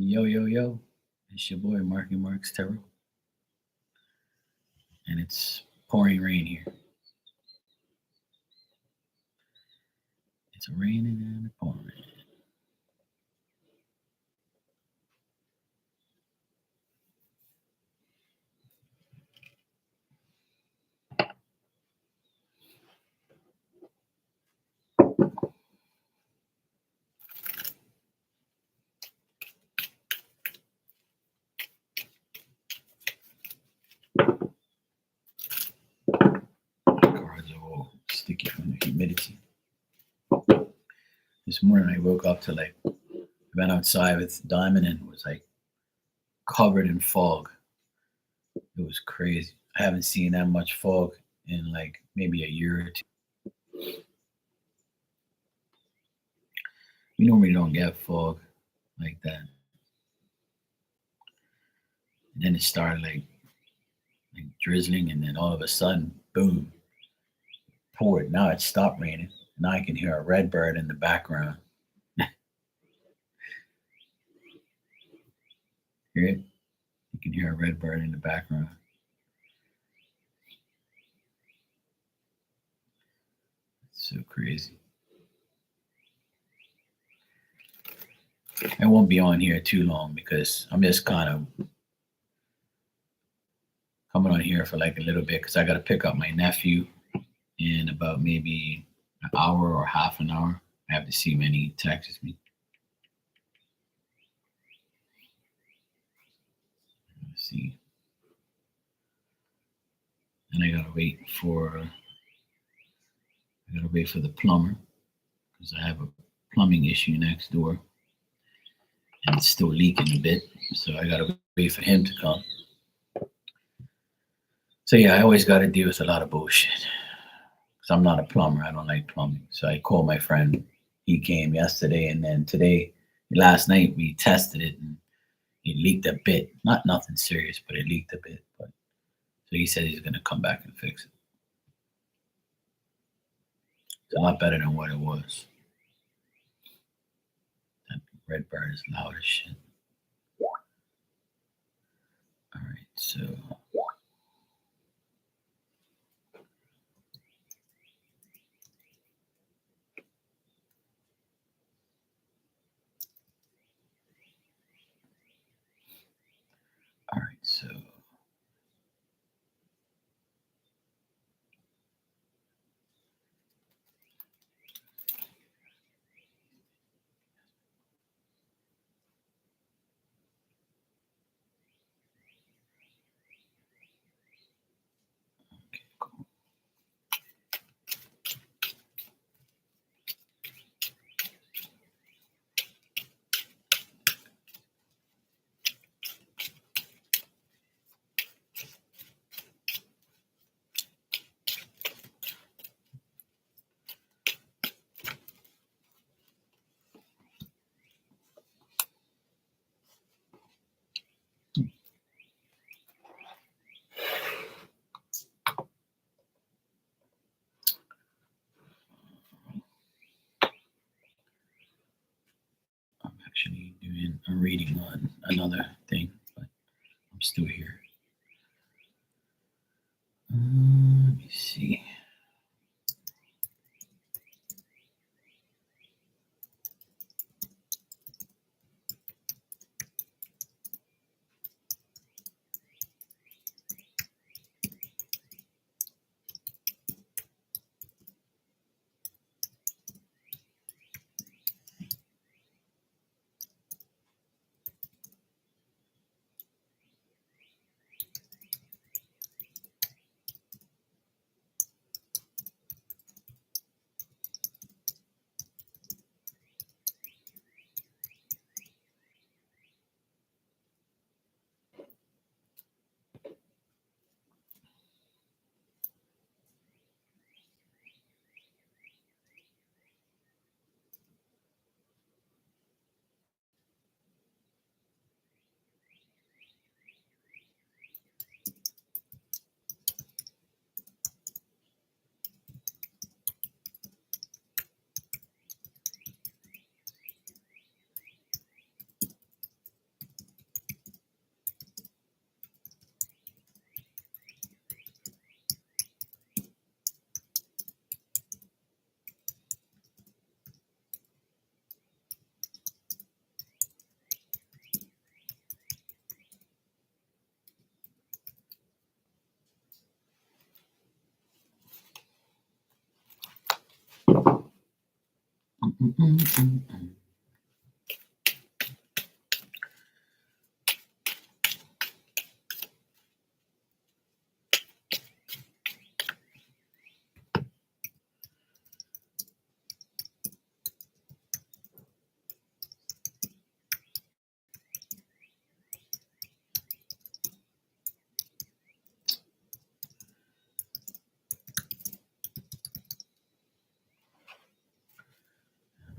Yo, yo, yo. It's your boy, Marky Marks Terrell. And it's pouring rain here. It's raining and pouring. Cards are all sticky from the humidity. This morning I woke up to I went outside with Diamond and was covered in fog. It was crazy. I haven't seen that much fog in maybe a year or two. You normally don't get fog like that. And then it started drizzling, and then all of a sudden, boom, poured. Now it stopped raining. Now I can hear a red bird in the background. Hear it? You can hear a red bird in the background. It's so crazy. I won't be on here too long because I'm just kind of coming on here for a little bit because I got to pick up my nephew in about maybe an hour or half an hour. I have to see when he texts me. Let's see. And I gotta wait for the plumber because I have a plumbing issue next door and it's still leaking a bit. So I gotta wait for him to come. So yeah, I always gotta deal with a lot of bullshit. Because I'm not a plumber. I don't like plumbing. So I called my friend. He came yesterday, and then last night, we tested it, and it leaked a bit. Not nothing serious, but it leaked a bit. But so he said he's gonna come back and fix it. It's a lot better than what it was. That red bird is loud as shit. All right, so all right, so okay, cool. I'm actually doing a reading on another thing, but I'm still here. Let me see.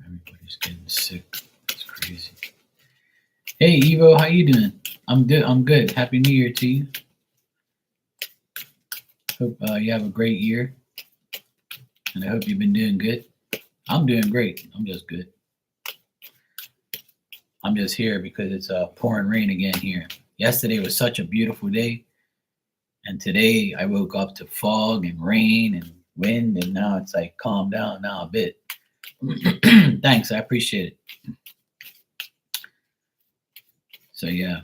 Everybody's getting sick. It's crazy. Hey Evo, how you doing? I'm good. I'm good. Happy New Year to you. Hope you have a great year, and I hope you've been doing good. I'm doing great. I'm just good. I'm just here because it's pouring rain again here. Yesterday was such a beautiful day, and today I woke up to fog and rain and wind, and now it's like calmed down now a bit. Thanks, I appreciate it. So yeah,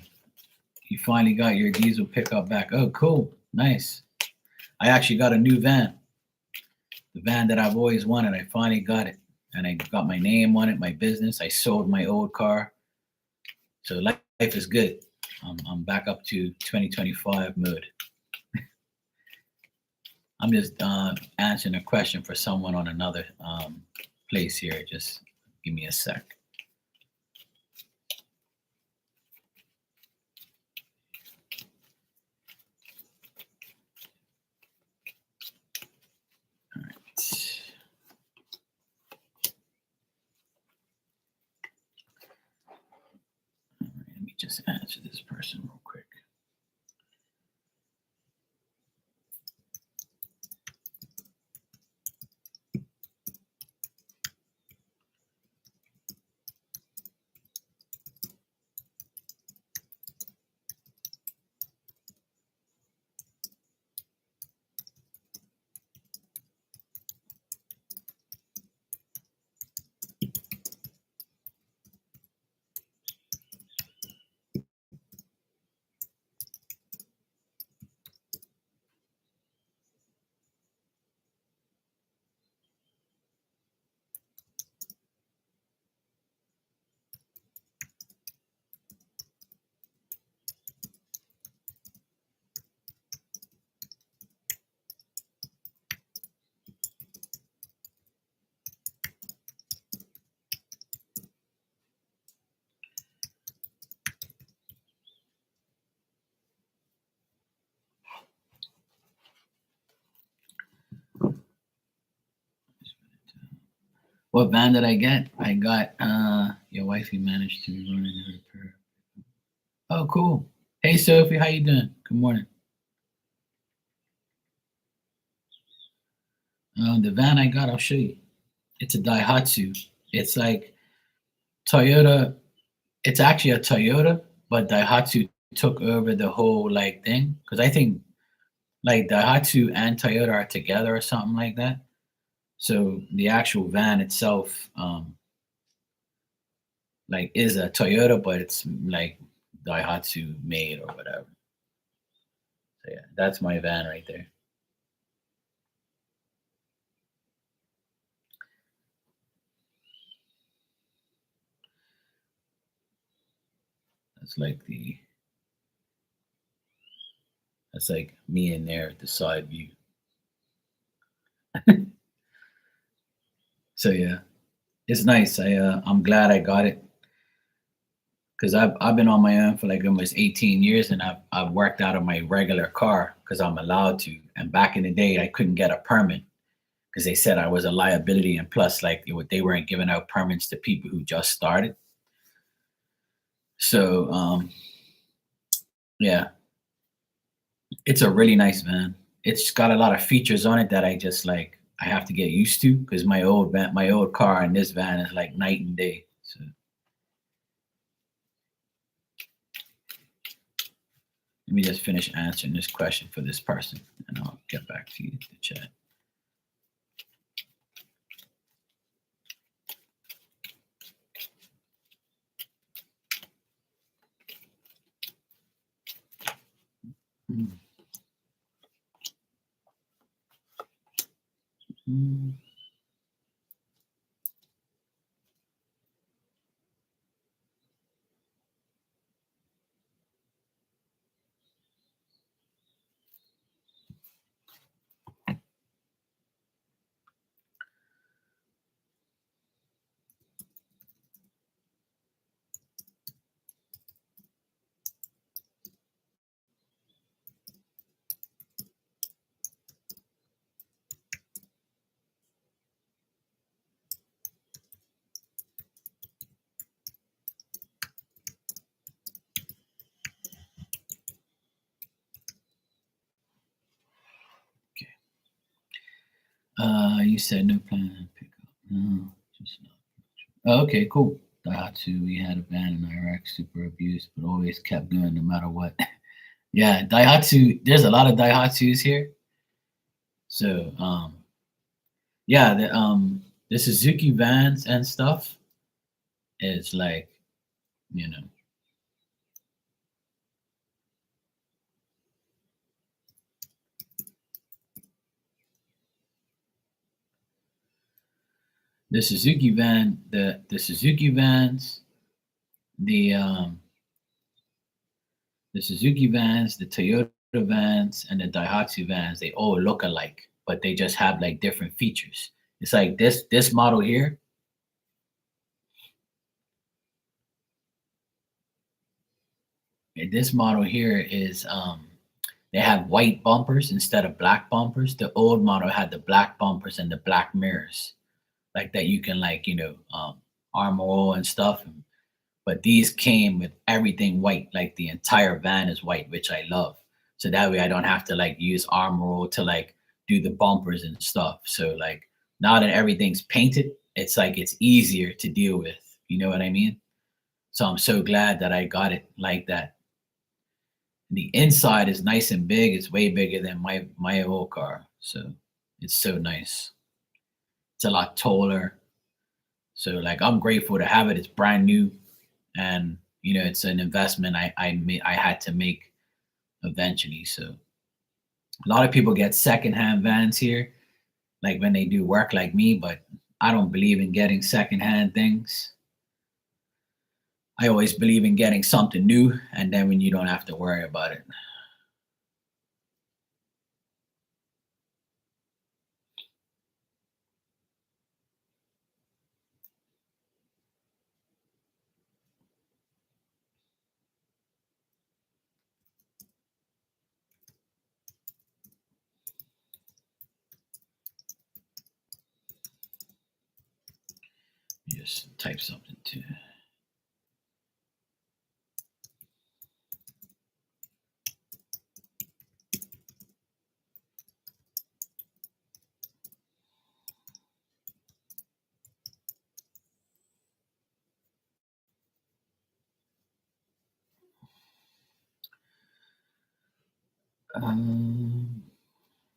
you finally got your diesel pickup back. Oh, cool, nice. I actually got a new van, the van that I've always wanted. I finally got it, and I got my name on it, my business. I sold my old car, so life is good. I'm back up to 2025 mode. I'm just answering a question for someone on another place here. Just give me a sec. All right. Let me just answer this person real quick. What van did I get? I got your wifey managed to run in and repair. Oh, cool. Hey Sophie, how you doing? Good morning. The van I got, I'll show you. It's a Daihatsu. It's like Toyota. It's actually a Toyota, but Daihatsu took over the whole like thing because I think like Daihatsu and Toyota are together or something like that. So the actual van itself, like, is a Toyota, but it's like Daihatsu made or whatever. So yeah, that's my van right there. That's like that's like me in there at the side view. So yeah, it's nice. I'm glad I got it because I've been on my own for like almost 18 years, and I've worked out of my regular car because I'm allowed to. And back in the day, I couldn't get a permit because they said I was a liability, and plus, like they weren't giving out permits to people who just started. So yeah, it's a really nice van. It's got a lot of features on it that I just like. I have to get used to because my old car and this van is like night and day. So let me just finish answering this question for this person, and I'll get back to you in the chat. Mm. Mm. You said no plan to pick up. No, just not. Oh, okay, cool. Daihatsu, we had a van in Iraq, super abused, but always kept going no matter what. Yeah, Daihatsu. There's a lot of Daihatsus here. So, yeah, the Suzuki vans and stuff is like, you know, the Suzuki van, the Suzuki vans, the um, the Suzuki vans, the Toyota vans, and the Daihatsu vans, they all look alike, but they just have like different features. It's like this model here. This model here is they have white bumpers instead of black bumpers. The old model had the black bumpers and the black mirrors, like that you can like armor all and stuff. But these came with everything white, like the entire van is white, which I love. So that way I don't have to like use armor all to like do the bumpers and stuff. So like now that everything's painted, it's like it's easier to deal with. You know what I mean? So I'm so glad that I got it like that. The inside is nice and big. It's way bigger than my old car. So it's so nice. It's a lot taller. So like I'm grateful to have it. It's brand new, and it's an investment I had to make eventually. So a lot of people get secondhand vans here, like when they do work like me, but I don't believe in getting secondhand things. I always believe in getting something new, and then when you don't have to worry about it. Just type something too.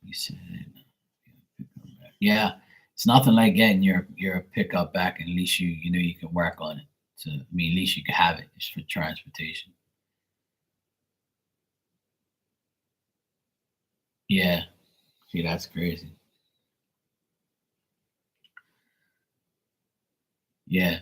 You said, yeah, it's nothing like getting your pickup back, and at least you can work on it. So I mean, at least you can have it just for transportation. Yeah, see, that's crazy. Yeah,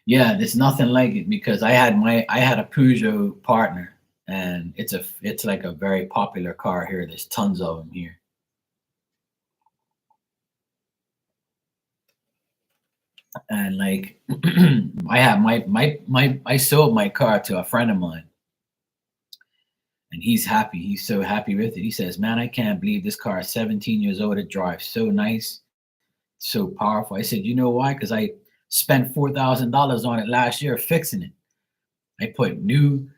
yeah, there's nothing like it because I had a Peugeot partner, and it's like a very popular car here. There's tons of them here, and like I have I sold my car to a friend of mine, and he's happy. He's so happy with it. He says, "Man, I can't believe this car is 17 years old. It drives so nice, so powerful." I said, "You know why? Because I spent $4,000 on it last year fixing it. I put new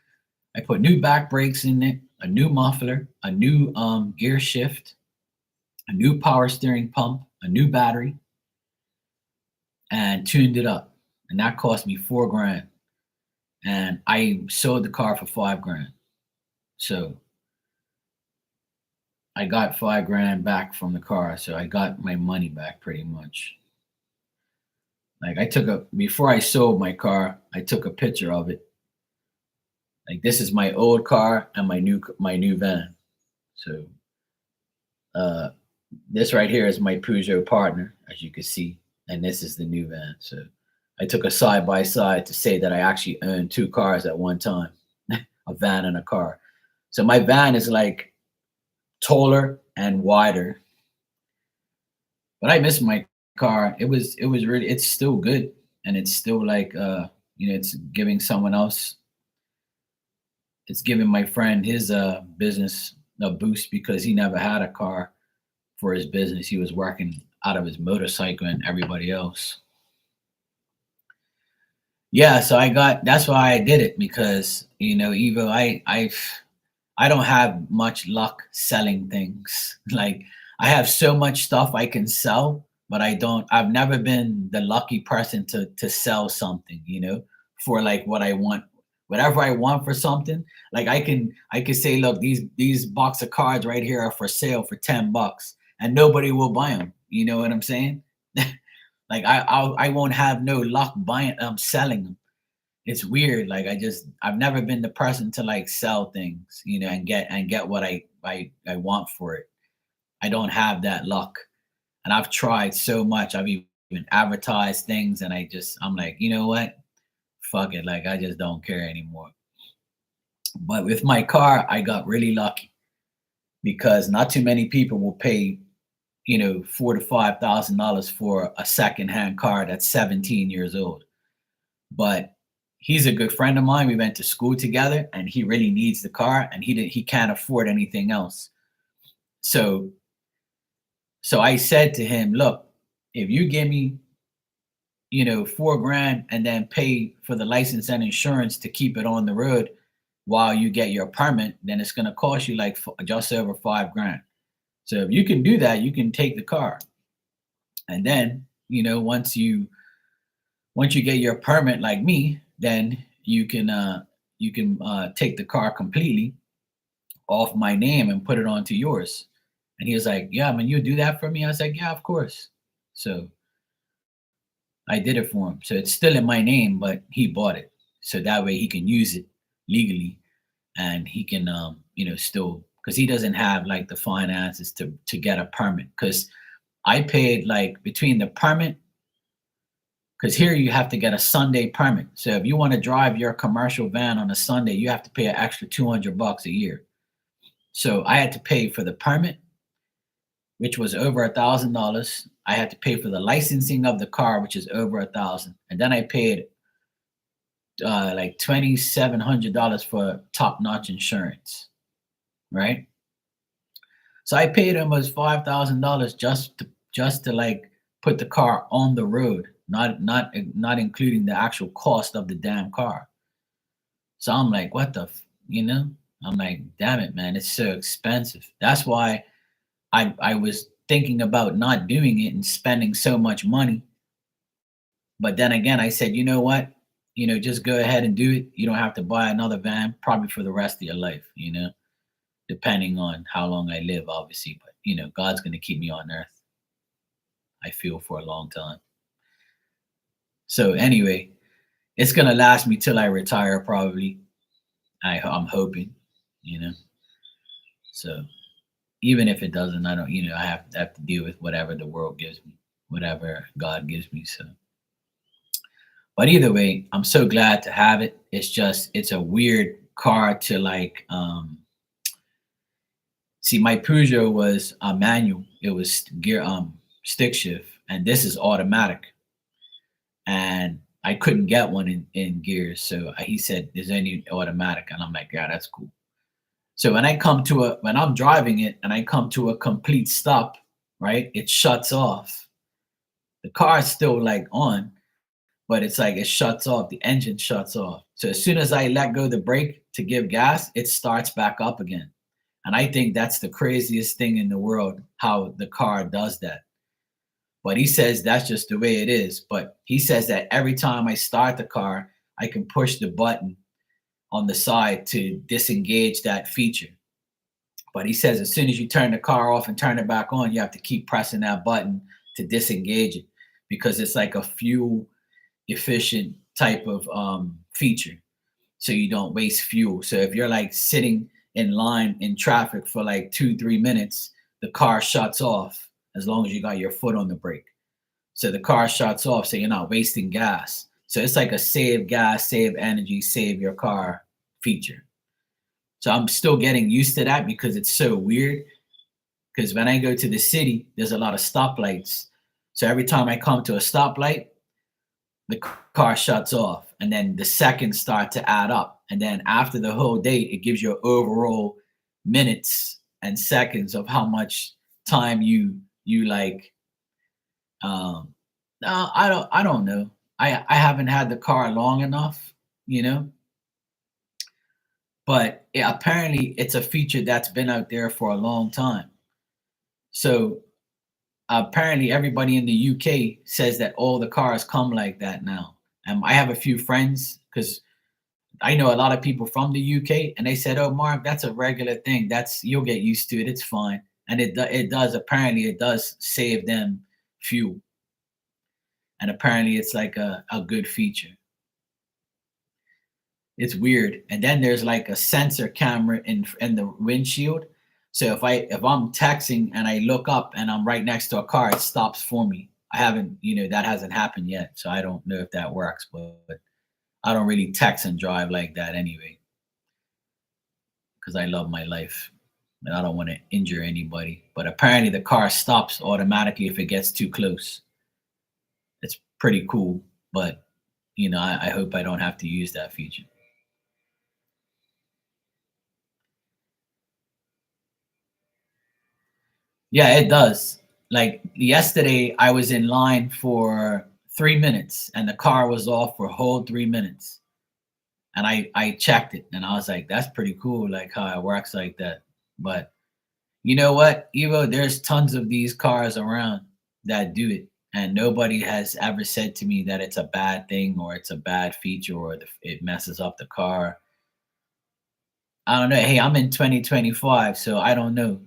I put new back brakes in it, a new muffler, a new gear shift, a new power steering pump, a new battery, and tuned it up. And that cost me 4 grand. And I sold the car for 5 grand. So I got 5 grand back from the car. So I got my money back pretty much. Like before I sold my car, I took a picture of it. Like this is my old car and my new van. So uh this right here is my Peugeot partner, as you can see, and this is the new van. So I took a side by side to say that I actually owned two cars at one time, a van and a car. So my van is like taller and wider, but I miss my car. It was really it's still good, and it's still like it's giving someone else. It's giving my friend his business a boost because he never had a car for his business. He was working out of his motorcycle and everybody else. Yeah, so that's why I did it because Evo, I don't have much luck selling things. Like I have so much stuff I can sell, but I've never been the lucky person to sell something, for like what I want. Whatever I want for something, like I can say, look, these box of cards right here are for sale for $10 and nobody will buy them. You know what I'm saying? Like I won't have no luck buying selling them. It's weird. Like I've never been the person to like sell things, and get what I want for it. I don't have that luck. And I've tried so much. I've even advertised things and I'm like, you know what? Fuck it. Like I just don't care anymore. But with my car, I got really lucky because not too many people will pay, $4,000 to $5,000 for a secondhand car that's 17 years old. But he's a good friend of mine. We went to school together, and he really needs the car, and he can't afford anything else. So I said to him, look, if you give me, 4 grand and then pay for the license and insurance to keep it on the road while you get your permit, then it's going to cost you like just over 5 grand. So if you can do that, you can take the car. And then, once you get your permit like me, then you can take the car completely off my name and put it onto yours. And he was like, yeah, man, you do that for me? I was like, yeah, of course. So I did it for him. So it's still in my name, but he bought it. So that way he can use it legally, and he can still, because he doesn't have like the finances to get a permit. Because I paid like between the permit, because here you have to get a Sunday permit. So if you want to drive your commercial van on a Sunday, you have to pay an extra $200 a year. So I had to pay for the permit, which was over $1,000. I had to pay for the licensing of the car, which is over 1,000, and then I paid like $2,700 for top-notch insurance, right? So I paid almost $5,000 just to like put the car on the road, not including the actual cost of the damn car. So I'm like, what the, I'm like, damn it, man, it's so expensive. That's why I was thinking about not doing it and spending so much money. But then again, I said, you know what? Just go ahead and do it. You don't have to buy another van probably for the rest of your life, depending on how long I live, obviously. But, God's going to keep me on earth, I feel, for a long time. So anyway, it's going to last me till I retire, probably. I'm hoping, you know. So even if it doesn't, I don't, I have to deal with whatever the world gives me, whatever God gives me. So, but either way, I'm so glad to have it. It's a weird car to like, see, my Peugeot was a manual. It was gear, stick shift, and this is automatic. And I couldn't get one in gears. So he said, "There's any automatic," and I'm like, "Yeah, that's cool." So when I'm driving it and I come to a complete stop, right? It shuts off. The car is still like on, but it's like it shuts off. The engine shuts off. So as soon as I let go the brake to give gas, it starts back up again. And I think that's the craziest thing in the world, how the car does that. But he says that's just the way it is. But he says that every time I start the car, I can push the button on the side to disengage that feature. But he says as soon as you turn the car off and turn it back on, you have to keep pressing that button to disengage it because it's like a fuel efficient type of feature. So you don't waste fuel. So if you're like sitting in line in traffic for like 2-3 minutes, the car shuts off as long as you got your foot on the brake. So the car shuts off, so you're not wasting gas. So it's like a save gas, save energy, save your car feature. So I'm still getting used to that because it's so weird. Because when I go to the city, there's a lot of stoplights. So every time I come to a stoplight, the car shuts off, and then the seconds start to add up. And then after the whole day, it gives you overall minutes and seconds of how much time you like. No, I don't know. I haven't had the car long enough, you know. but apparently it's a feature that's been out there for a long time. So apparently everybody in the UK says that all the cars come like that now. I have a few friends because I know a lot of people from the UK, and they said, "Oh, Mark, that's a regular thing. That's you'll get used to it. It's fine." And it does. Apparently, it does save them fuel, and apparently, it's like a good feature. It's weird. And then there's like a sensor camera in the windshield. So if I'm texting and I look up and I'm right next to a car, it stops for me. I haven't, that hasn't happened yet, so I don't know if that works. But I don't really text and drive like that anyway, because I love my life and I don't want to injure anybody. But apparently, the car stops automatically if it gets too close. It's pretty cool, but I hope I don't have to use that feature. Yeah, it does. Like yesterday, I was in line for 3 minutes and the car was off for a whole 3 minutes. And I checked it and I was like, that's pretty cool, like how it works like that. But you know what, Evo, there's tons of these cars around that do it. And nobody has ever said to me that it's a bad thing or it's a bad feature or it messes up the car. I don't know. Hey, I'm in 2025, so I don't know.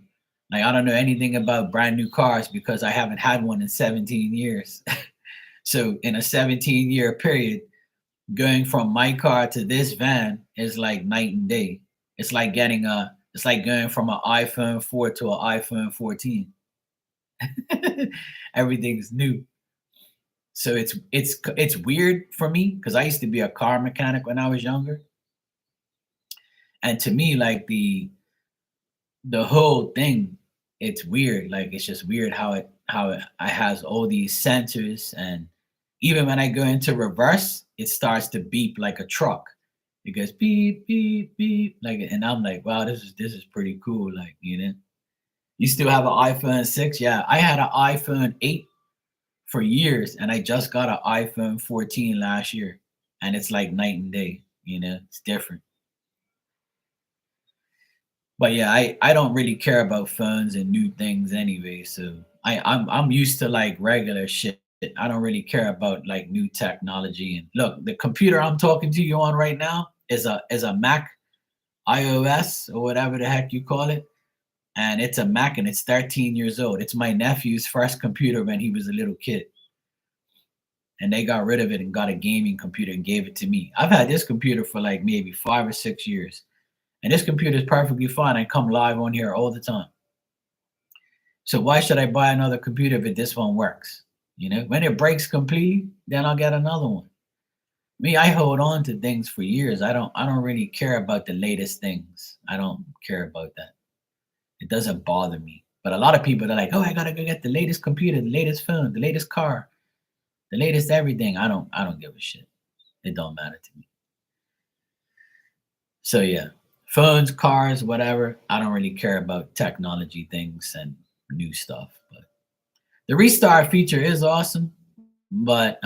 Like, I don't know anything about brand new cars because I haven't had one in 17 years. So, in a 17-year period, going from my car to this van is like night and day. It's like going from an iPhone 4 to an iPhone 14. Everything's new. So it's weird for me because I used to be a car mechanic when I was younger, and to me, like the whole thing, it's weird. Like it's just weird how it has all these sensors, and even when I go into reverse, it starts to beep like a truck. It goes beep beep beep like, and I'm like, wow, this is pretty cool. Like you still have an iPhone 6? Yeah, I had an iPhone 8 for years, and I just got an iPhone 14 last year, and it's like night and day. It's different. But yeah, I don't really care about phones and new things anyway. So I'm used to like regular shit. I don't really care about like new technology. And look, the computer I'm talking to you on right now is a Mac iOS or whatever the heck you call it. And it's a Mac and it's 13 years old. It's my nephew's first computer when he was a little kid. And they got rid of it and got a gaming computer and gave it to me. I've had this computer for like maybe 5 or 6 years. And this computer is perfectly fine. I come live on here all the time. So why should I buy another computer if this one works? When it breaks completely, then I'll get another one. Me, I hold on to things for years. I don't really care about the latest things. I don't care about that. It doesn't bother me. But a lot of people are like, oh, I gotta go get the latest computer, the latest phone, the latest car, the latest everything. I don't give a shit. It don't matter to me. So yeah, phones, cars, whatever. I don't really care about technology things and new stuff. But the restart feature is awesome, but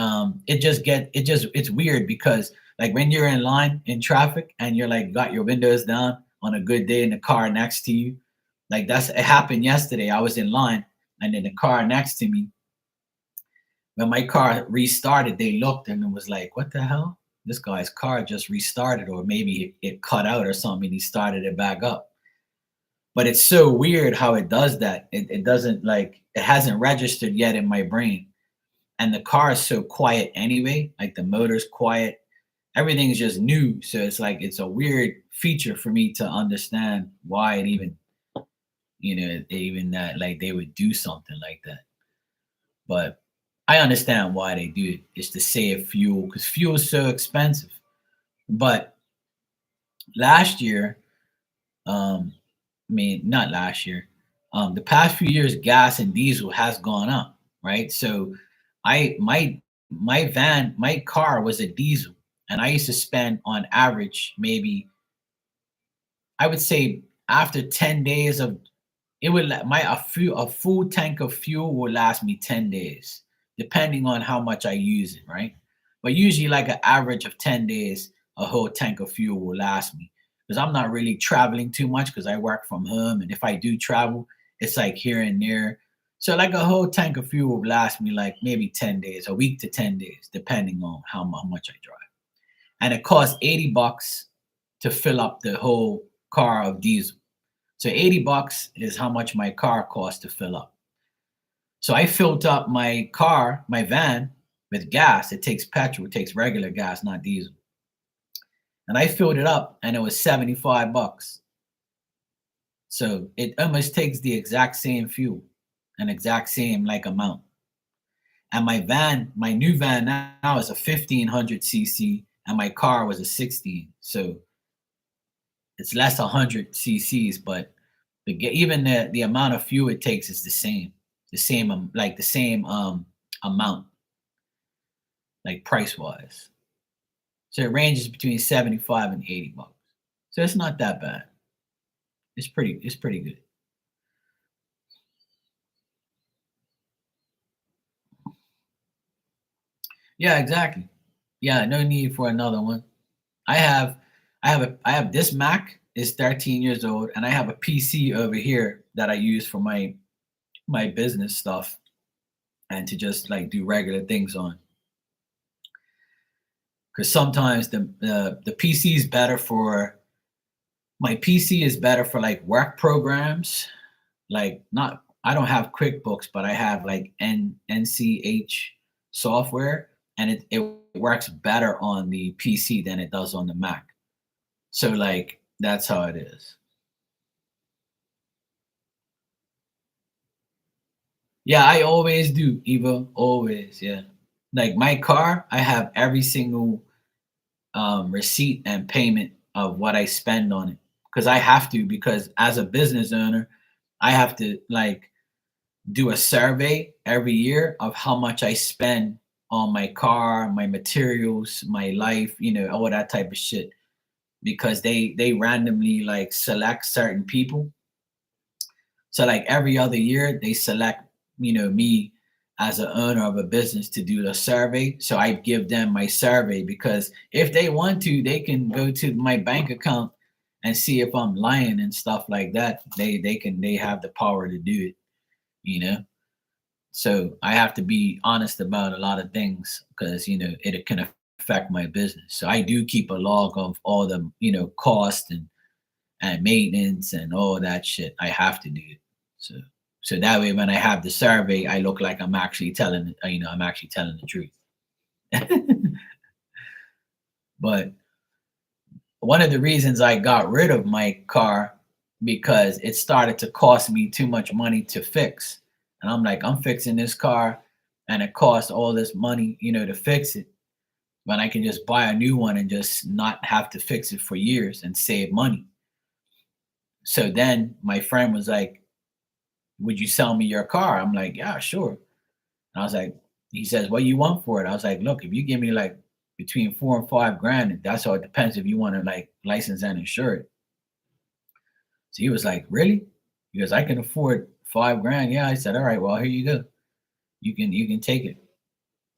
it's weird because like when you're in line in traffic and you're like got your windows down on a good day in the car next to you, like it happened yesterday. I was in line and in the car next to me, when my car restarted, they looked and it was like, what the hell? This guy's car just restarted, or maybe it cut out or something. He started it back up. But it's so weird how it does that. It doesn't like, it hasn't registered yet in my brain. And the car is so quiet anyway, like the motor's quiet. Everything is just new. So it's like, it's a weird feature for me to understand why it even that, like they would do something like that. But I understand why they do it. It's to save fuel because fuel is so expensive. But last year, I mean, not last year, the past few years, gas and diesel has gone up, right? So I my car was a diesel, and I used to spend on average maybe, I would say, after 10 days of it would my a full tank of fuel will last me 10 days, depending on how much I use it, right? But usually like an average of 10 days, a whole tank of fuel will last me. because I'm not really traveling too much because I work from home. And if I do travel, it's like here and there. So like a whole tank of fuel will last me like maybe 10 days, a week to 10 days, depending on how much I drive. And it costs $80 to fill up the whole car of diesel. So $80 is how much my car costs to fill up. So I filled up my car, my van, with gas. It takes petrol, it takes regular gas, not diesel. And I filled it up and it was $75. So it almost takes the exact same fuel, an exact same like amount. And my van, my new van now is a 1500 cc, and my car was a 16. So it's less 100 cc's, but even the amount of fuel it takes is the same like the same amount, like price wise. So it ranges between 75 and $80. So it's not that bad. It's pretty good. Yeah, exactly. Yeah, no need for another one. I have I have this Mac is 13 years old, and I have a PC over here that I use for my business stuff and to just like do regular things on. Because sometimes the PC is better for my PC is better for like work programs. Like not I don't have QuickBooks, but I have like NCH software, and it works better on the PC than it does on the Mac. So like that's how it is. Yeah, I always do, Eva. Always, yeah. Like my car, I have every single receipt and payment of what I spend on it because I have to. Because as a business owner, I have to like do a survey every year of how much I spend on my car, my materials, my life, all that type of shit. Because they randomly like select certain people. So like every other year they select, me as an owner of a business to do the survey. So I give them my survey because if they want to, they can go to my bank account and see if I'm lying and stuff like that. They have the power to do it, you know. So I have to be honest about a lot of things because it can affect my business. So I do keep a log of all the cost and maintenance and all that shit. I have to do it. So so that way when I have the survey, I look like I'm actually telling I'm actually telling the truth. But one of the reasons I got rid of my car because it started to cost me too much money to fix. And I'm like, I'm fixing this car and it costs all this money, to fix it. When I can just buy a new one and just not have to fix it for years and save money. So then my friend was like, would you sell me your car? I'm like, yeah, sure. And I was like, he says, what you want for it? I was like, look, if you give me like between 4 and 5 grand, that's all it depends if you want to like license and insure it. So he was like, really? He goes, I can afford 5 grand. Yeah. I said, all right, well, here you go. You can take it.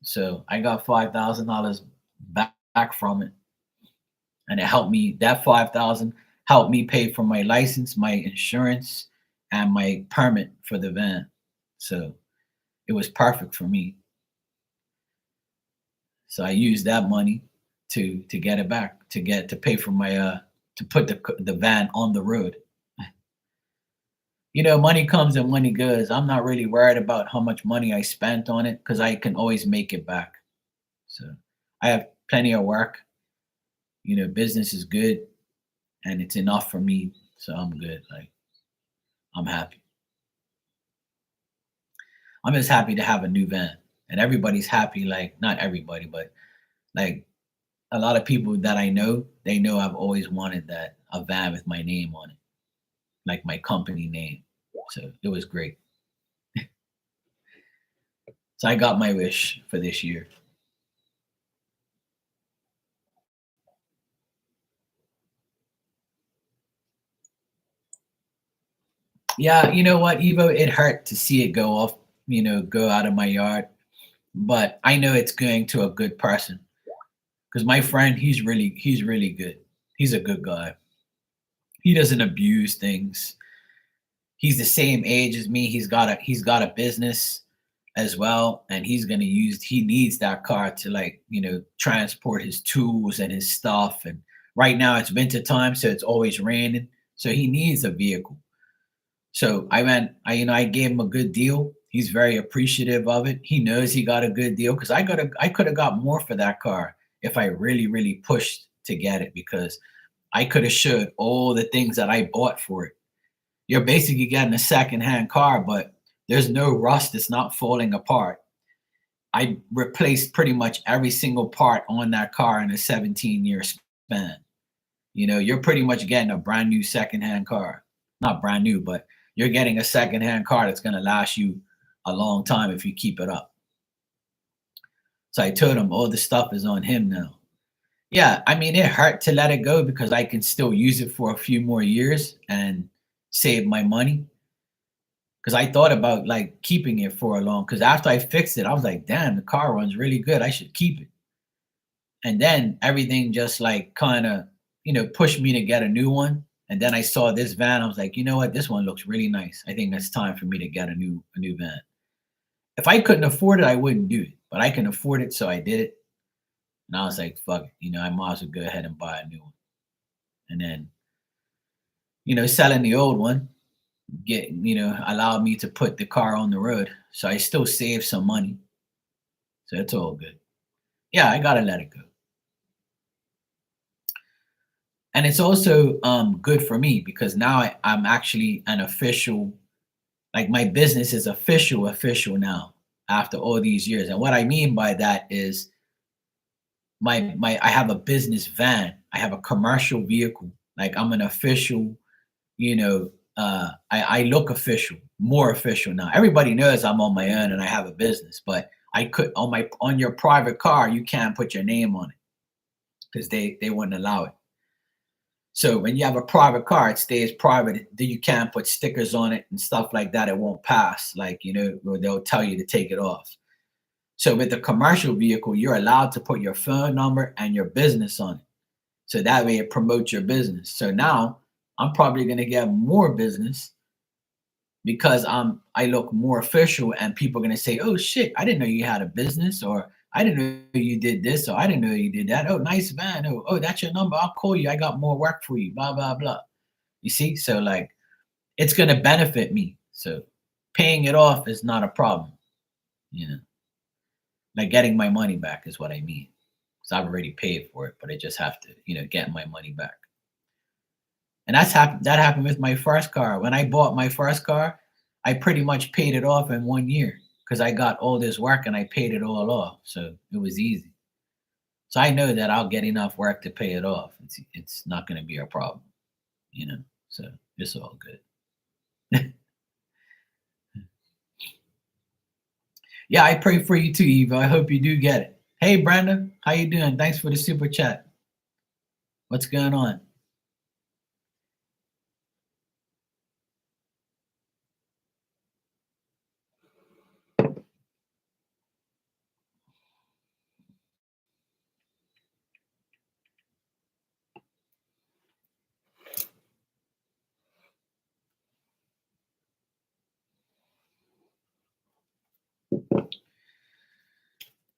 So I got $5,000 back from it. And it helped me, that 5,000 helped me pay for my license, my insurance, and my permit for the van. So it was perfect for me. So I used that money to get it back, to pay for my to put the van on the road. Money comes and money goes. I'm not really worried about how much money I spent on it because I can always make it back. So I have plenty of work. Business is good and it's enough for me. So I'm good. Like I'm happy. I'm just happy to have a new van. And everybody's happy, like not everybody, but like a lot of people that I know, they know I've always wanted that a van with my name on it, like my company name. So it was great. So I got my wish for this year. Yeah, you know what, Evo? It hurt to see it go off, go out of my yard. But I know it's going to a good person because my friend, he's really good. He's a good guy. He doesn't abuse things. He's the same age as me. He's got a business as well, and he needs that car to, like, transport his tools and his stuff. And right now it's winter time, so it's always raining. So he needs a vehicle. So I gave him a good deal. He's very appreciative of it. He knows he got a good deal because I could have got more for that car if I really, really pushed to get it, because I could have showed all the things that I bought for it. You're basically getting a secondhand car, but there's no rust. It's not falling apart. I replaced pretty much every single part on that car in a 17-year span. You're pretty much getting a brand new secondhand car. Not brand new, but you're getting a secondhand car that's going to last you a long time if you keep it up. So I told him all the stuff is on him now. Yeah, I mean, it hurt to let it go because I can still use it for a few more years and save my money. Because I thought about, like, keeping it for a long. Because after I fixed it, I was like, damn, the car runs really good. I should keep it. And then everything just, like, kind of, pushed me to get a new one. And then I saw this van. I was like, you know what? This one looks really nice. I think it's time for me to get a new van. If I couldn't afford it, I wouldn't do it. But I can afford it, so I did it. And I was like, fuck it. I might as well go ahead and buy a new one. And then, selling the old one allowed me to put the car on the road. So I still saved some money. So it's all good. Yeah, I gotta let it go. And it's also good for me because now I'm actually an official, like, my business is official now after all these years. And what I mean by that is my I have a business van. I have a commercial vehicle. Like, I'm an official, I look official, more official now. Everybody knows I'm on my own and I have a business, but I could on your private car, you can't put your name on it because they wouldn't allow it. So when you have a private car, it stays private. Then you can't put stickers on it and stuff like that. It won't pass. Like, where they'll tell you to take it off. So with the commercial vehicle, you're allowed to put your phone number and your business on it. So that way it promotes your business. So now I'm probably going to get more business because I look more official, and people are going to say, "Oh shit, I didn't know you had a business," or "I didn't know you did this," or "I didn't know you did that." "Oh, nice van. Oh, that's your number. I'll call you. I got more work for you." Blah blah blah. You see? So, like, it's going to benefit me. So paying it off is not a problem. You know, like, getting my money back is what I mean. Because I've already paid for it, but I just have to, get my money back. And that happened with my first car. When I bought my first car, I pretty much paid it off in 1 year because I got all this work and I paid it all off. So it was easy. So I know that I'll get enough work to pay it off. It's not going to be a problem, you know. So it's all good. Yeah, I pray for you too, Eva. I hope you do get it. Hey, Brenda, how you doing? Thanks for the super chat. What's going on?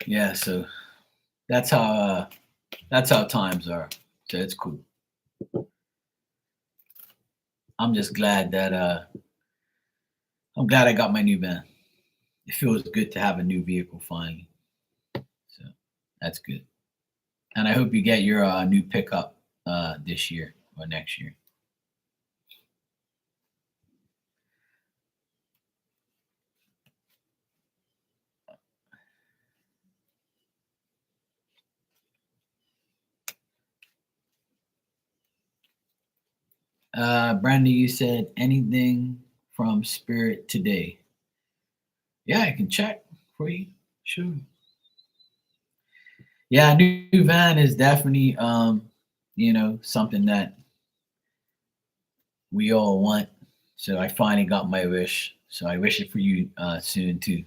Yeah, so that's how uh, that's how times are. So it's cool. I'm just glad that I'm glad I got my new van. It feels good to have a new vehicle finally. So that's good. And I hope you get your new pickup this year or next year. Brandy, you said anything from Spirit today. Yeah, I can check for you. Sure. Yeah, new van is definitely something that we all want. So I finally got my wish. So I wish it for you soon too.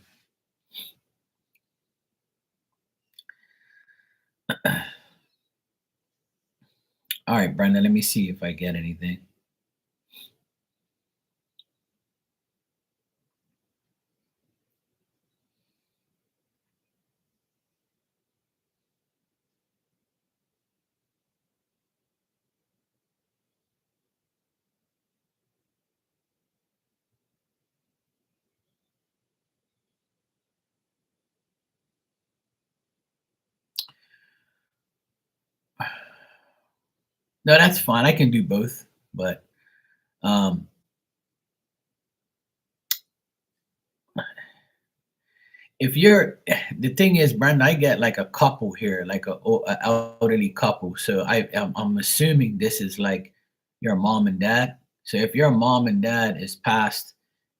All right, Brenda, let me see if I get anything. No, that's fine. I can do both. But um if you're the thing is, Brandon, I get like a couple here, like a elderly couple. So I'm assuming this is like your mom and dad. So if your mom and dad is passed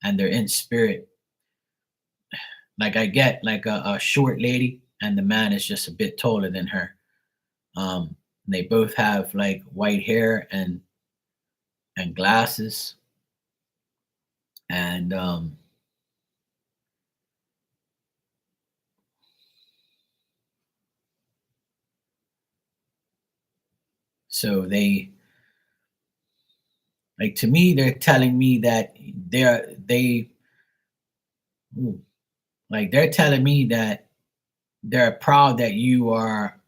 and they're in spirit, like I get like a short lady and the man is just a bit taller than her. They both have like white hair and glasses, and so they, like, to me they're telling me that they ooh, like they're telling me that they're proud that you are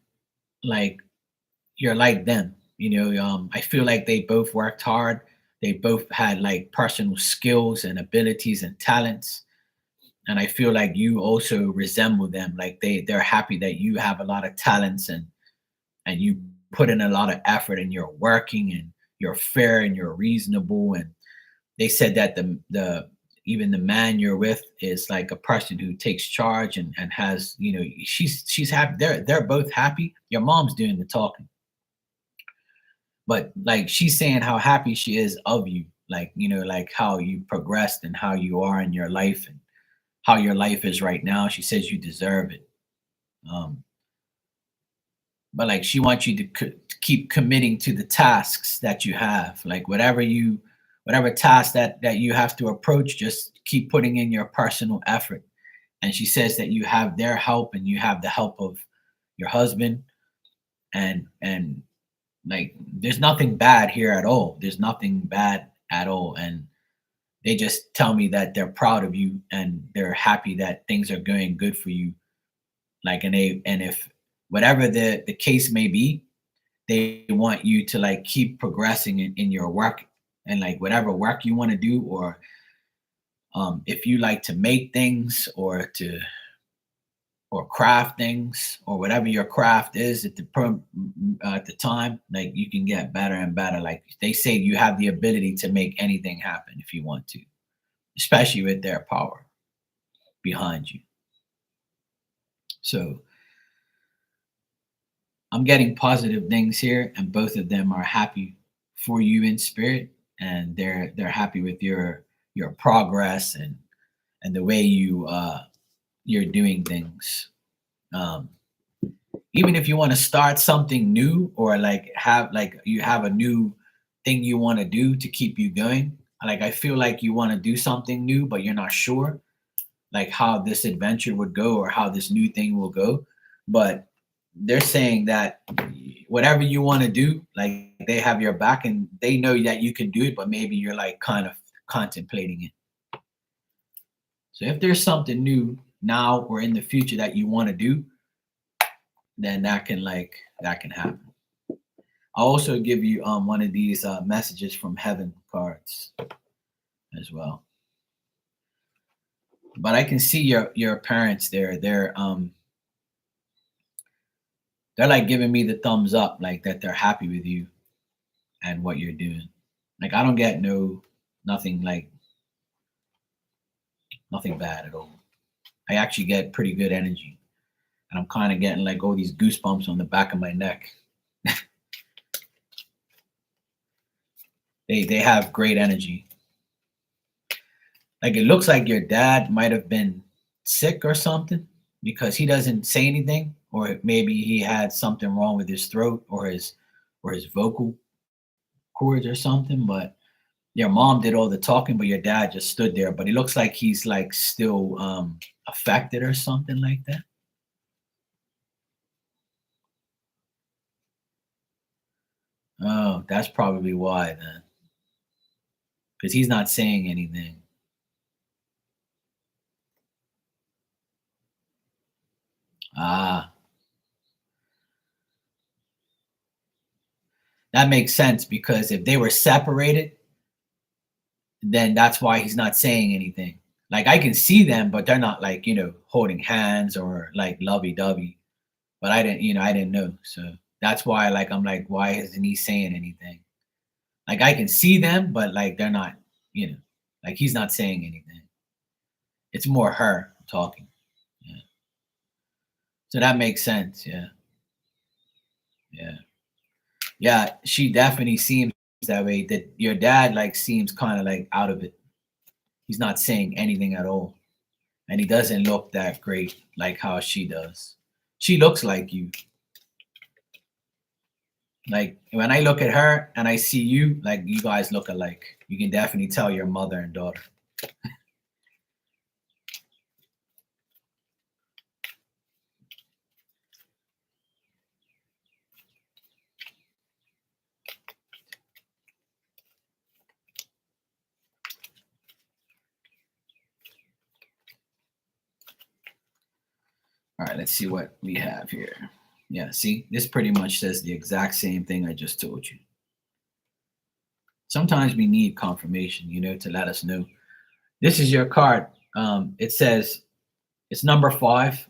like you're like them. I feel like they both worked hard. They both had like personal skills and abilities and talents. And I feel like you also resemble them. Like they're happy that you have a lot of talents and you put in a lot of effort and you're working and you're fair and you're reasonable. And they said that the even the man you're with is like a person who takes charge and has, she's happy. They're both happy. Your mom's doing the talking, but like she's saying how happy she is of you, like, like how you progressed and how you are in your life and how your life is right now. She says you deserve it. um but like she wants you to keep committing to the tasks that you have, like whatever task that you have to approach, just keep putting in your personal effort. And she says that you have their help and you have the help of your husband, and like there's nothing bad here at all. There's nothing bad at all. And they just tell me that they're proud of you and they're happy that things are going good for you. Like, and if whatever the case may be, they want you to like keep progressing in your work, and like whatever work you want to do, or if you like to make things or craft things or whatever your craft is at the time, like you can get better and better. Like they say, you have the ability to make anything happen if you want to, especially with their power behind you. So I'm getting positive things here, and both of them are happy for you in spirit, and they're happy with your progress and the way you're doing things. Um, Even if you want to start something new, or like have like you have a new thing you want to do to keep you going. Like I feel like you want to do something new, but you're not sure like how this adventure would go or how this new thing will go. But they're saying that whatever you want to do, like they have your back and they know that you can do it, but maybe you're like kind of contemplating it. So if there's something new now or in the future that you want to do, then that can happen. I'll also give you one of these messages from heaven cards as well. But I can see your parents there. They're like giving me the thumbs up, like that they're happy with you and what you're doing. Like I don't get nothing like nothing bad at all. I actually get pretty good energy, and I'm kind of getting like all these goosebumps on the back of my neck. They have great energy. Like it looks like your dad might have been sick or something because he doesn't say anything, or maybe he had something wrong with his throat or his vocal cords or something. But your mom did all the talking, but your dad just stood there. But it looks like he's like still affected or something like that. Oh, that's probably why then, because he's not saying anything. Ah, that makes sense because if they were separated, then that's why he's not saying anything. Like I can see them, but they're not like, holding hands or like lovey dovey. But I didn't know. So That's why, like, I'm like, why isn't he saying anything? Like, I can see them, but like they're not, you know, like he's not saying anything. It's more her talking. Yeah. So that makes sense. Yeah. Yeah. Yeah. She definitely seems that way. That your dad like seems kind of like out of it. He's not saying anything at all. And he doesn't look that great like how she does. She looks like you. Like when I look at her and I see you, like you guys look alike. You can definitely tell you're mother and daughter. All right, let's see what we have here. Yeah, see, this pretty much says the exact same thing I just told you. Sometimes we need confirmation, to let us know. This is your card. It says it's number 5,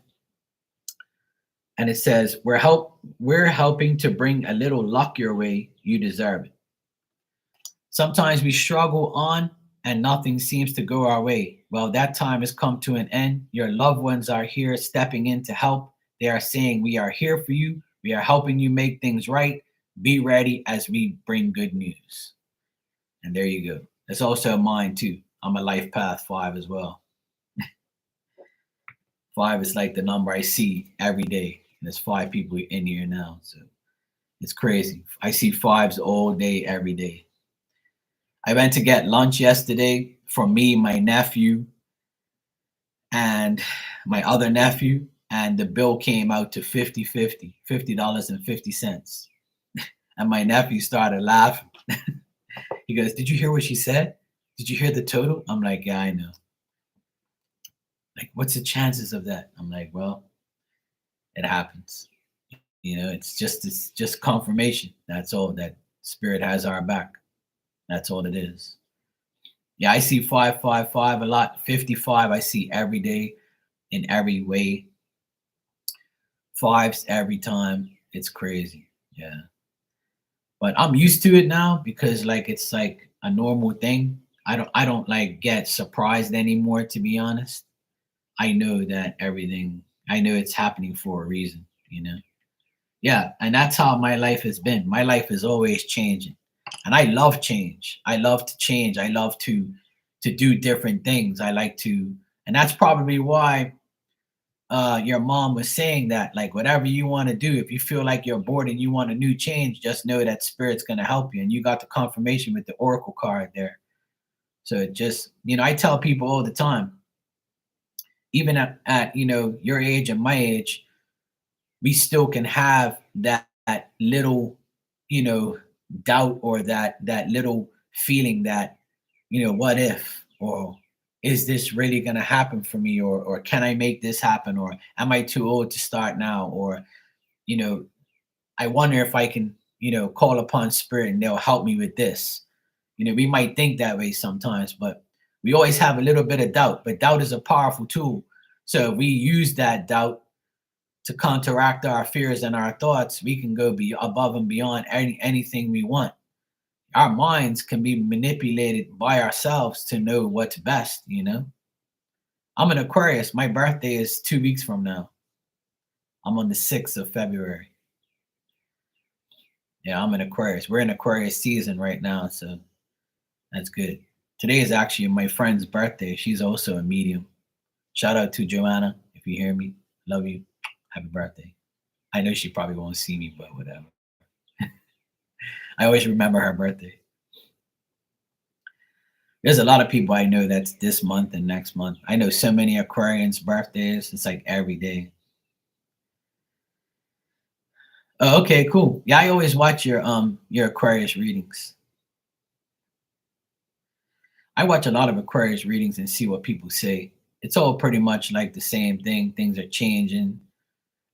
and it says we're helping to bring a little luck your way. You deserve it. Sometimes we struggle on and nothing seems to go our way. Well, that time has come to an end. Your loved ones are here stepping in to help. They are saying, we are here for you. We are helping you make things right. Be ready as we bring good news. And there you go. It's also mine too. I'm a life path 5 as well. 5 is like the number I see every day. There's 5 people in here now. So it's crazy. I see 5s all day, every day. I went to get lunch yesterday for me, my nephew, and my other nephew, and the bill came out to $50.50. And my nephew started laughing. He goes, "Did you hear what she said? Did you hear the total?" I'm like, "Yeah, I know." Like, what's the chances of that? I'm like, well, it happens. It's just confirmation. That's all. That spirit has our back. That's all it is. Yeah, I see 555 a lot. 55 I see every day in every way. 5s every time. It's crazy. Yeah. But I'm used to it now because like it's like a normal thing. I don't like get surprised anymore, to be honest. I know that I know it's happening for a reason. Yeah, and that's how my life has been. My life is always changing. And I love change. I love to change. I love to do different things. I like to, and that's probably why your mom was saying that, like, whatever you want to do, if you feel like you're bored and you want a new change, just know that spirit's going to help you. And you got the confirmation with the oracle card there. So it just, I tell people all the time, even at your age and my age, we still can have that little, you know, doubt, or that little feeling that, what if, or is this really going to happen for me, or can I make this happen, or am I too old to start now, or you know I wonder if I can, call upon spirit and they'll help me with this. We might think that way sometimes, but we always have a little bit of doubt. But doubt is a powerful tool. So if we use that doubt to counteract our fears and our thoughts, we can go be above and beyond anything we want. Our minds can be manipulated by ourselves to know what's best. I'm an Aquarius. My birthday is 2 weeks from now. I'm on the 6th of February. Yeah, I'm an Aquarius. We're in Aquarius season right now, so that's good. Today is actually my friend's birthday. She's also a medium. Shout out to Joanna. If you hear me, love you. Happy birthday. I know she probably won't see me, but whatever. I always remember her birthday. There's a lot of people I know that's this month and next month. I know so many Aquarians' birthdays. It's like every day. Oh, okay, cool. Yeah, I always watch your Aquarius readings. I watch a lot of Aquarius readings and see what people say. It's all pretty much like the same thing. Things are changing,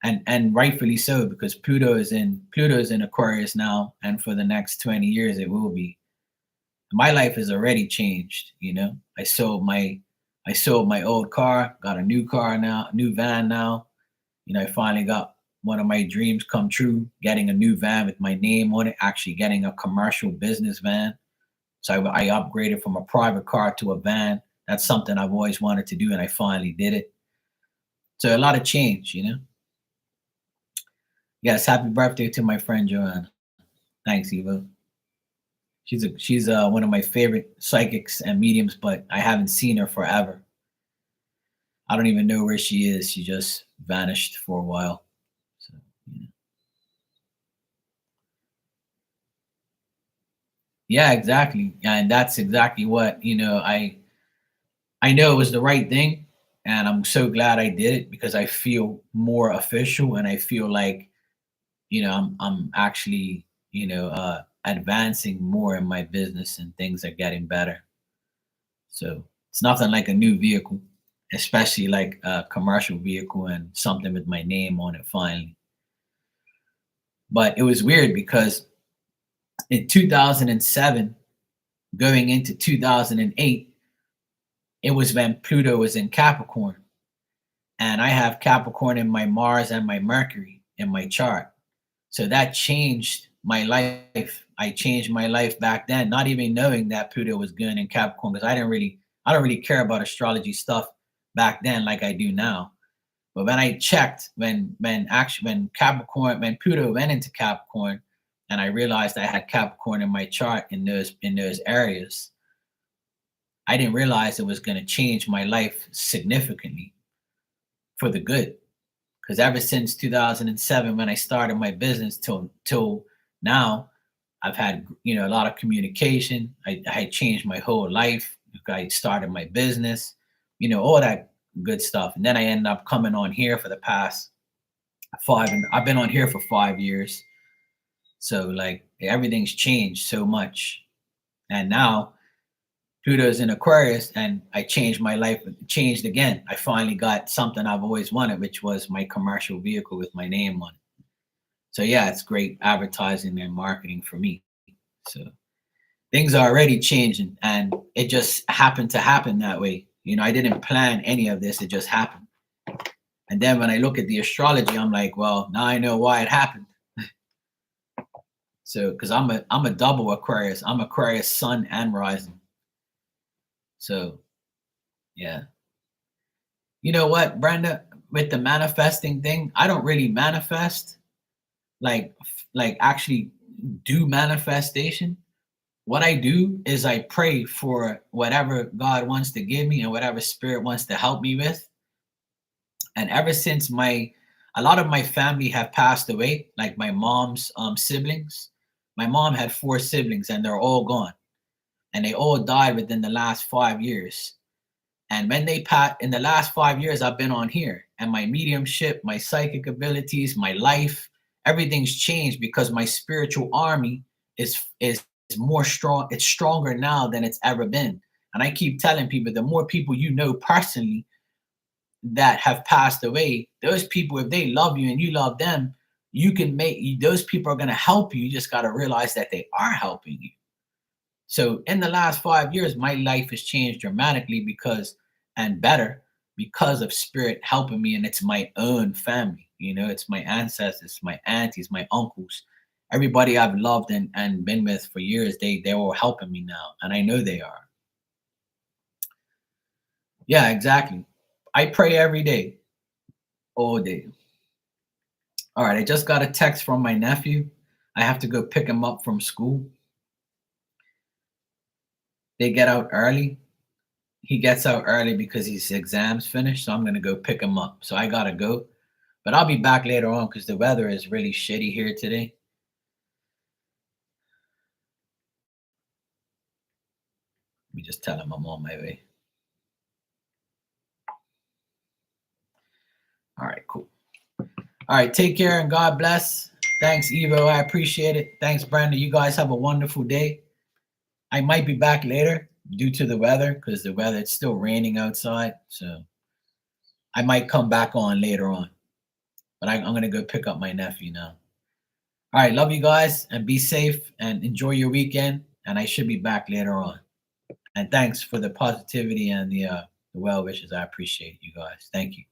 and rightfully so, because Pluto is in Aquarius now, and for the next 20 years it will be. My life has already changed. I sold my old car, got a new car now, new van now. I finally got one of my dreams come true, getting a new van with my name on it, actually getting a commercial business van. So I upgraded from a private car to a van. That's something I've always wanted to do, and I finally did it. So a lot of change, you know. Yes, happy birthday to my friend Joanne. Thanks, Eva. She's one of my favorite psychics and mediums, but I haven't seen her forever. I don't even know where she is. She just vanished for a while. So, yeah. Yeah, exactly. Yeah, and that's exactly what, I know it was the right thing, and I'm so glad I did it because I feel more official and I feel like, I'm actually, advancing more in my business and things are getting better. So, it's nothing like a new vehicle, especially like a commercial vehicle and something with my name on it finally. But it was weird because in 2007, going into 2008, it was when Pluto was in Capricorn. And I have Capricorn in my Mars and my Mercury in my chart. So that changed my life. I changed my life back then, not even knowing that Pluto was good in Capricorn because I don't really care about astrology stuff back then like I do now. But when I checked, when Pluto went into Capricorn, and I realized I had Capricorn in my chart in those areas, I didn't realize it was going to change my life significantly for the good. Because ever since 2007, when I started my business till now, I've had a lot of communication. I changed my whole life. I started my business, all that good stuff. And then I ended up coming on here for the past five, and I've been on here for 5 years. So like everything's changed so much. And now Pluto's in Aquarius, and I changed my life, changed again. I finally got something I've always wanted, which was my commercial vehicle with my name on it. So yeah, it's great advertising and marketing for me. So things are already changing, and it just happened to happen that way. I didn't plan any of this, it just happened. And then when I look at the astrology, I'm like, well, now I know why it happened. So because I'm a double Aquarius. I'm Aquarius sun and rising. So yeah. You know what, Brenda? With the manifesting thing, I don't really manifest like actually do manifestation. What I do is I pray for whatever God wants to give me and whatever spirit wants to help me with. And ever since a lot of my family have passed away, like my mom's siblings. My mom had four siblings and they're all gone. And they all died within the last 5 years. And when they passed in the last 5 years, I've been on here, and my mediumship, my psychic abilities, my life, everything's changed because my spiritual army is more strong. It's stronger now than it's ever been. And I keep telling people, the more people you know personally that have passed away, those people, if they love you and you love them, you can make those people are going to help you. You just got to realize that they are helping you. So in the last 5 years, my life has changed dramatically and better because of spirit helping me. And it's my own family, it's my ancestors, my aunties, my uncles, everybody I've loved and been with for years. They're all helping me now. And I know they are. Yeah, exactly. I pray every day, all day. All right. I just got a text from my nephew. I have to go pick him up from school. They get out early. He gets out early because his exams finished, so I'm gonna go pick him up. So I gotta go, but I'll be back later on because the weather is really shitty here today. Let me just tell him I'm on my way. All right, cool. All right, take care and God bless. Thanks, Evo. I appreciate it. Thanks, Brenda. You guys have a wonderful day. I might be back later due to the weather because the weather, it's still raining outside. So I might come back on later on. But I'm going to go pick up my nephew now. All right, love you guys and be safe and enjoy your weekend. And I should be back later on. And thanks for the positivity and the well wishes. I appreciate you guys. Thank you.